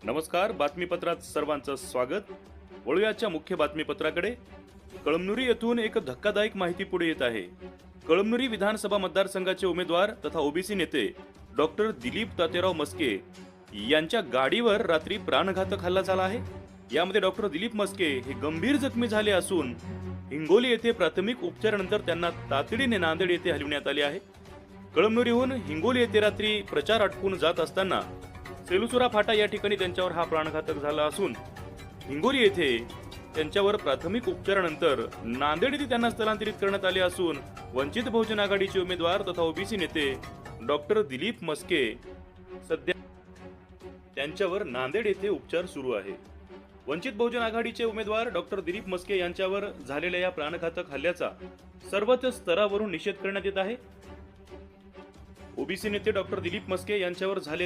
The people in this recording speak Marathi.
नमस्कार. बातमीपत्रात सर्वांचं स्वागत. वळूयाच्या मुख्य बातमीपत्राकडे. कळमनुरी येथून एक धक्कादायक माहिती पुढे येत आहे. कळमनुरी विधानसभा मतदारसंघाचे उमेदवार तथा ओबीसी नेते डॉक्टर दिलीप तातेराव मस्के यांच्या गाडीवर रात्री प्राणघातक हल्ला झाला आहे. यामध्ये डॉक्टर दिलीप मस्के हे गंभीर जखमी झाले असून हिंगोली येथे प्राथमिक उपचारानंतर त्यांना तातडीने नांदेड येथे हलविण्यात आले आहे. कळमनुरीहून हिंगोली येथे रात्री प्रचार आटपून जात असताना सेलुसुरा फाटा या ठिकाणी त्यांच्यावर हा प्राणघातक झाला असून हिंगोली येथे त्यांच्यावर प्राथमिक उपचारानंतर नांदेड येथे त्यांना स्थलांतरित करण्यात आले असून वंचित बहुजन आघाडीचे उमेदवार तथा ओबीसी नेते डॉक्टर दिलीप मस्के सध्या त्यांच्यावर नांदेड येथे उपचार सुरू आहे. वंचित बहुजन आघाडीचे उमेदवार डॉक्टर दिलीप मस्के यांच्यावर झालेल्या या प्राणघातक हल्ल्याचा सर्वच स्तरावरून निषेध करण्यात येत आहे. ओबीसी नेते डॉक्टर दिलीप मस्के यांच्यावर झालेल्या